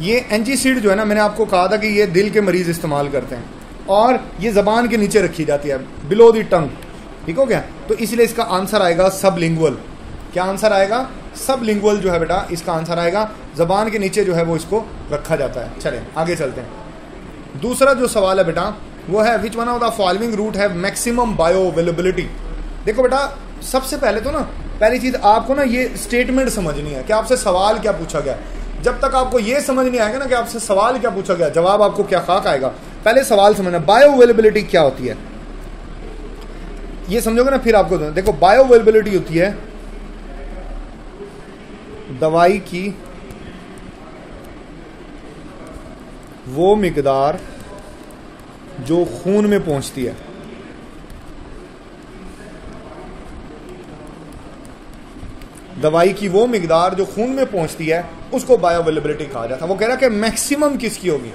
ये एंजीसीड जो है ना, मैंने आपको कहा था कि ये दिल के मरीज इस्तेमाल करते हैं और ये जबान के नीचे रखी जाती है, बिलो द टंग। ठीक हो गया? तो इसलिए इसका आंसर आएगा सबलिंगुअल। क्या आंसर आएगा? सबलिंगुअल जो है बेटा इसका आंसर आएगा, जबान के नीचे जो है वो इसको रखा जाता है। चलें आगे चलते हैं। दूसरा जो सवाल है बेटा वो है which one of the following route है मैक्सिमम बायो अवेलेबिलिटी। देखो बेटा सबसे पहले तो ना, पहली चीज आपको ना ये स्टेटमेंट समझनी है कि आपसे सवाल क्या पूछा गया। जब तक आपको ये समझ नहीं आएगा ना कि आपसे सवाल क्या पूछा गया, जवाब आपको क्या खाक आएगा, पहले सवाल समझना। बायो अवेलेबिलिटी क्या होती है ये समझोगे ना, फिर आपको देखो बायो अवेलेबिलिटी होती है दवाई की वो मिकदार जो खून में पहुंचती है। दवाई की वो मिकदार जो खून में पहुंचती है उसको बायो अवेलेबिलिटी कहा जाता है। वो कह रहा है कि मैक्सिमम किसकी होगी।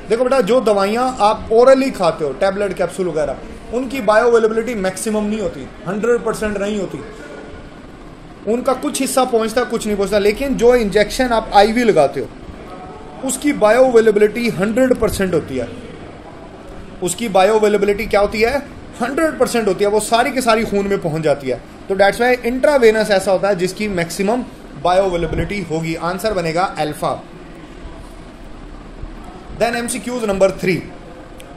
देखो बेटा जो दवाइयां आप ओरली खाते हो, टैबलेट कैप्सूल वगैरह, उनकी बायो अवेलेबिलिटी मैक्सिमम नहीं होती, 100% नहीं होती। उनका कुछ हिस्सा पहुंचता है, कुछ नहीं पहुंचता। लेकिन जो इंजेक्शन आप आईवी लगाते हो उसकी बायो अवेलेबिलिटी 100% होती है। उसकी बायो अवेलेबिलिटी क्या होती है? 100% होती है। वो सारी की सारी खून में पहुंच जाती है। तो डेट्स वाई इंट्रावेनस ऐसा होता है जिसकी मैक्सिमम बायो अवेलेबिलिटी होगी। आंसर बनेगा alpha. Then MCQs number 3,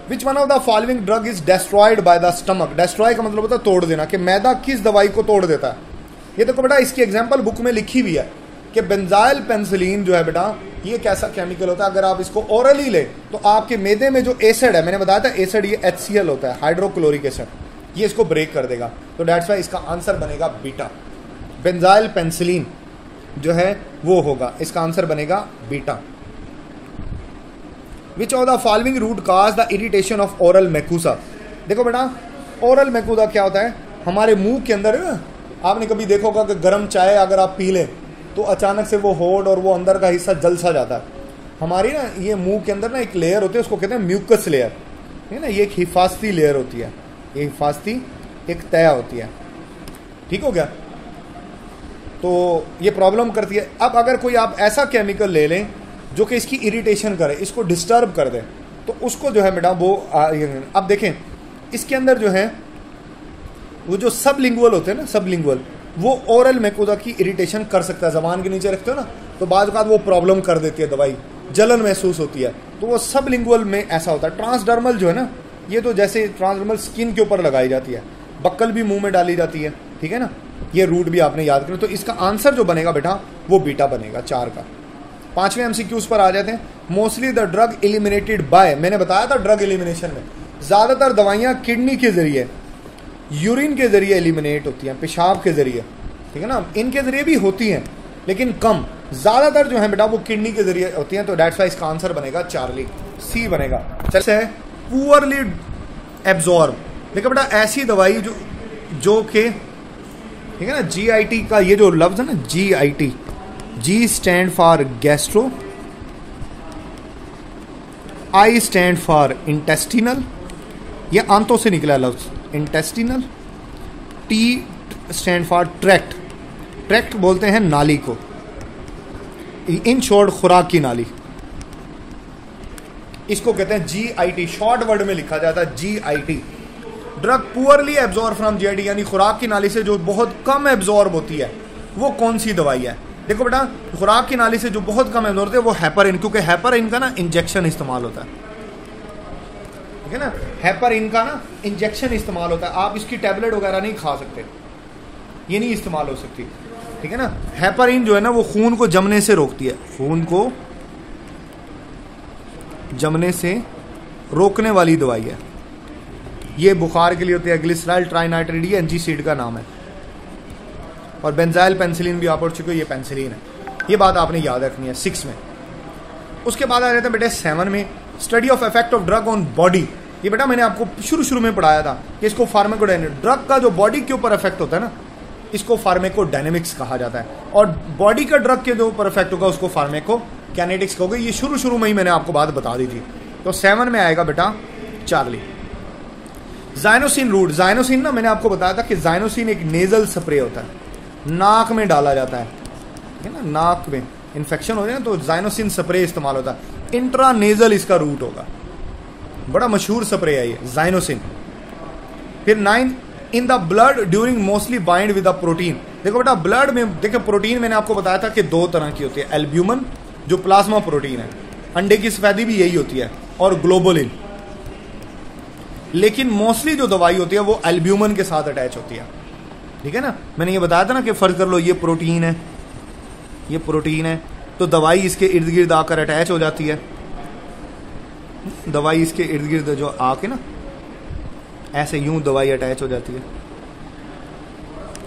which one of the following drug is destroyed by the stomach. Destroy का मतलब होता है तोड़ देना, कि मैदा किस दवाई को तोड़ देता है। ये देखो बेटा इसकी एग्जांपल बुक में लिखी हुई है कि बेंजाइल पेनिसिलिन जो है बेटा ये कैसा केमिकल होता है। अगर आप इसको ओरली ले तो आपके मैदे में जो एसिड है, मैंने बताया था एसिड ये HCl होता है, हाइड्रोक्लोरिक एसिड, ये इसको ब्रेक कर देगा। तो डेट्स वाई इसका आंसर बनेगा बीटा। बेंजाइल पेनिसिलिन जो है वो होगा, इसका आंसर बनेगा beta. Which of the following route cause the irritation of oral mucosa. देखो बेटा ओरल मैक्यूसा क्या होता है? हमारे मुंह के अंदर ना, आपने कभी देखा होगा कि गर्म चाय अगर आप पी लें तो अचानक से वो होठ और वो अंदर का हिस्सा जल सा जाता है। हमारी ना ये मुंह के अंदर ना एक लेयर होती है, उसको कहते हैं म्यूकस लेयर, है ना। ये एक हिफाजती लेयर होती है, ये हिफाजती एक तया होती है। ठीक हो गया? तो ये प्रॉब्लम करती है। अब अगर कोई आप ऐसा केमिकल ले लें जो कि इसकी इरिटेशन करे, इसको डिस्टर्ब कर दे, तो उसको जो है बेटा वो अब देखें इसके अंदर जो है वो जो सबलिंगुअल होते हैं ना, सबलिंगुअल, वो ओरल मैक्यूसा की इरिटेशन कर सकता है। जबान के नीचे रखते हो ना तो बाद वो प्रॉब्लम कर देती है, दवाई जलन महसूस होती है। तो वो सबलिंगुअल में ऐसा होता है। ट्रांसडर्मल जो है ना, ये तो जैसे ट्रांसडर्मल स्किन के ऊपर लगाई जाती है, बक्कल भी मुंह में डाली जाती है। ठीक है ना, ये रूट भी आपने याद करें। तो इसका आंसर जो बनेगा बेटा वो बीटा बनेगा 4 का। 5वें एमसीक्यूज पर आ जाते हैं। Mostly the drug eliminated bye, मैंने बताया था ड्रग एलिमिनेशन में ज्यादातर दवाइयां किडनी के जरिए, यूरिन के जरिए एलिमिनेट होती हैं, पेशाब के जरिए। ठीक है ना, इनके जरिए भी होती हैं लेकिन कम, ज्यादातर जो है बेटा वो किडनी के जरिए होती हैं। तो डेट्स वाई इसका आंसर बनेगा चार्ली, सी बनेगा। चलते हैं पुअरली एब्जॉर्ब। देखो बेटा ऐसी दवाई जो कि ठीक है ना, GIT का ये जो लफ्ज है ना, GIT, G stand for gastro, I stand for intestinal, ये आंतों से निकला लफ्ज intestinal, T stand for tract, tract बोलते हैं नाली को, इन शॉर्ट खुराक की नाली, इसको कहते हैं GIT, शॉर्ट वर्ड में लिखा जाता है GIT। Drug poorly absorb from GIT, यानी खुराक की नाली से जो बहुत कम एब्जॉर्ब होती है, वो कौन सी दवाई है? देखो बेटा खुराक की नाली से जो बहुत कम एब्जॉर्ब होती है वो हेपरिन, क्योंकि हेपरिन का ना इंजेक्शन इस्तेमाल होता है। ठीक है ना, हेपरिन का ना इंजेक्शन इस्तेमाल होता है। आप इसकी टैबलेट वगैरह नहीं खा सकते, ये नहीं इस्तेमाल हो सकती। ठीक है ना, हेपरिन जो है ना वो खून को जमने से रोकती है, खून को जमने से रोकने वाली दवाई है। ये बुखार के लिए होती है। ग्लिसराइल ट्राइनाइट्रेट ये एंजीसीड का नाम है। और बेंजाइल पेनिसिलिन भी आप पढ़ चुके हो, ये पेनिसिलिन है। ये बात आपने याद रखनी है 6 में। उसके बाद आ जाते हैं बेटे 7 में, study of effect of drug on body. ये बेटा मैंने आपको शुरू में पढ़ाया था कि इसको फार्माकोडायनेमिक्स, ड्रग का जो बॉडी के ऊपर इफेक्ट होता है ना, इसको फार्माकोडायनेमिक्स कहा जाता है। और बॉडी का ड्रग के जो ऊपर इफेक्ट होगा उसको फार्माकोकाइनेटिक्स कहोगे। ये शुरू में ही मैंने आपको बात बता दी थी। तो 7 में आएगा बेटा चार्ली। जाइनोसिन रूट, जाइनोसिन ना मैंने आपको बताया था कि जाइनोसिन एक नेजल स्प्रे होता है, नाक में डाला जाता है ना, नाक में, इन्फेक्शन हो जाए तो जाइनोसिन स्प्रे इस्तेमाल होता है। इंट्रानेजल इसका रूट होगा, बड़ा मशहूर स्प्रे है ये जाइनोसिन। फिर 9 in the blood during mostly bind with the protein. देखो बेटा ब्लड में देखो प्रोटीन मैंने आपको बताया था कि 2 तरह की होती है, एल्ब्यूमिन जो प्लाज्मा प्रोटीन है, अंडे की सफेदी भी यही होती है, और ग्लोबुलिन। लेकिन मोस्टली जो दवाई होती है वो एल्ब्यूमिन के साथ अटैच होती है, ठीक है ना। मैंने ये बताया था ना कि फर्ज कर लो ये प्रोटीन है, ये प्रोटीन है, तो दवाई इसके इर्द गिर्द आकर अटैच हो जाती है। दवाई इसके इर्द गिर्द जो आके ना ऐसे यूं दवाई अटैच हो जाती है,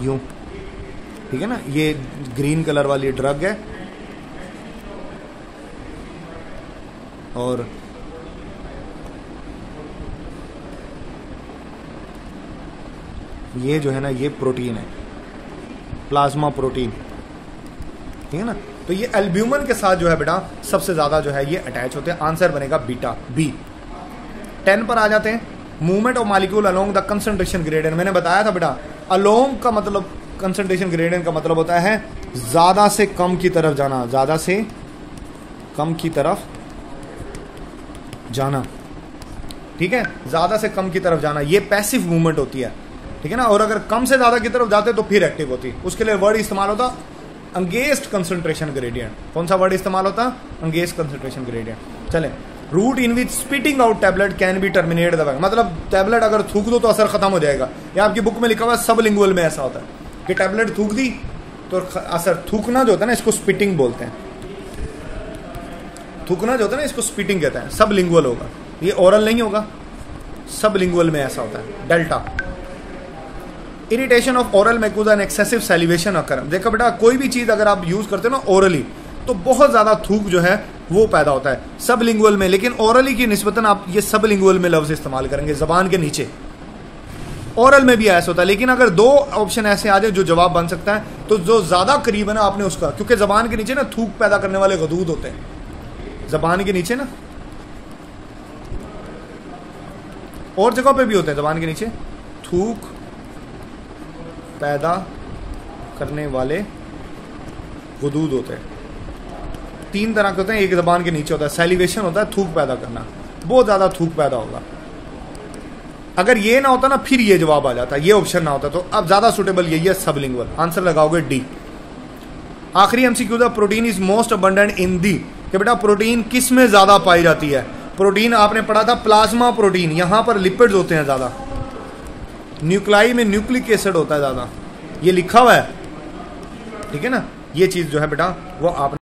यूं, ठीक है ना। ये ग्रीन कलर वाली ड्रग है, और ये जो है ना ये प्रोटीन है, प्लाज्मा प्रोटीन, ठीक है ना। तो ये एल्ब्यूमिन के साथ जो है बेटा सबसे ज्यादा जो है ये अटैच होते हैं। आंसर बनेगा बीटा बी। 10 पर आ जाते हैं। Movement of molecule along the concentration gradient. मैंने बताया था बेटा अलोंग का मतलब कंसंट्रेशन ग्रेडियंट का मतलब होता है ज्यादा से कम की तरफ जाना, ज्यादा से कम की तरफ जाना, ठीक है, ज्यादा से कम की तरफ जाना, ये पैसिव मूवमेंट होती है, ठीक है ना। और अगर कम से ज्यादा की तरफ जाते तो फिर एक्टिव होती। उसके लिए वर्ड इस्तेमाल होता एंगेज्ड कंसंट्रेशन ग्रेडियंट। कौन सा वर्ड इस्तेमाल होता? Engaged concentration gradient. चले, route in which spitting out tablet can be terminate the, मतलब टैबलेट अगर थूक दो तो असर खत्म हो जाएगा। या आपकी बुक में लिखा हुआ है सबलिंगुअल में ऐसा होता है कि टैबलेट थूक दी तो असर, थूकना जो होता है ना इसको स्पिटिंग बोलते हैं, थूकना जो होता है ना इसको स्पिटिंग कहते हैं। सबलिंगुअल होगा, ये ओरल नहीं होगा, सबलिंगुअल में ऐसा होता है। Delta irritation of oral mucosa and excessive salivation occur. देखो बेटा कोई भी चीज अगर आप यूज करते हो ना ओरली तो बहुत ज्यादा थूक जो है वो पैदा होता है सबलिंगुअल में, लेकिन ओरली की निस्बतन आप ये सबलिंगुअल में लफ्ज इस्तेमाल करेंगे, जबान के नीचे। ओरल में भी ऐसा होता है, लेकिन अगर 2 ऑप्शन ऐसे आ जाए जो जवाब बन सकता है तो जो ज्यादा करीब है ना आपने उसका, क्योंकि जबान के नीचे ना थूक पैदा करने वाले गदूद होते हैं जबान के नीचे ना, और जगह पे भी होते हैं जबान के नीचे थूक पैदा करने वाले गदूद होते हैं। 3 तरह के होते हैं, एक जबान के नीचे होता है, सैलिवेशन होता है, थूक पैदा करना, बहुत ज्यादा थूक पैदा होगा। अगर ये ना होता ना फिर ये जवाब आ जाता, ये ऑप्शन ना होता, तो अब ज्यादा सुटेबल यही है सबलिंगुअल। आंसर लगाओगे डी। आखिरी एमसीक्यू था, protein is most abundant in the, कि बेटा प्रोटीन किस में ज्यादा पाई जाती है? प्रोटीन आपने पढ़ा था प्लाज्मा प्रोटीन, यहां पर लिपिड्स होते हैं ज्यादा, न्यूक्लाई में न्यूक्लिक एसिड होता है ज्यादा, ये लिखा हुआ है, ठीक है ना। ये चीज जो है बेटा वो आपने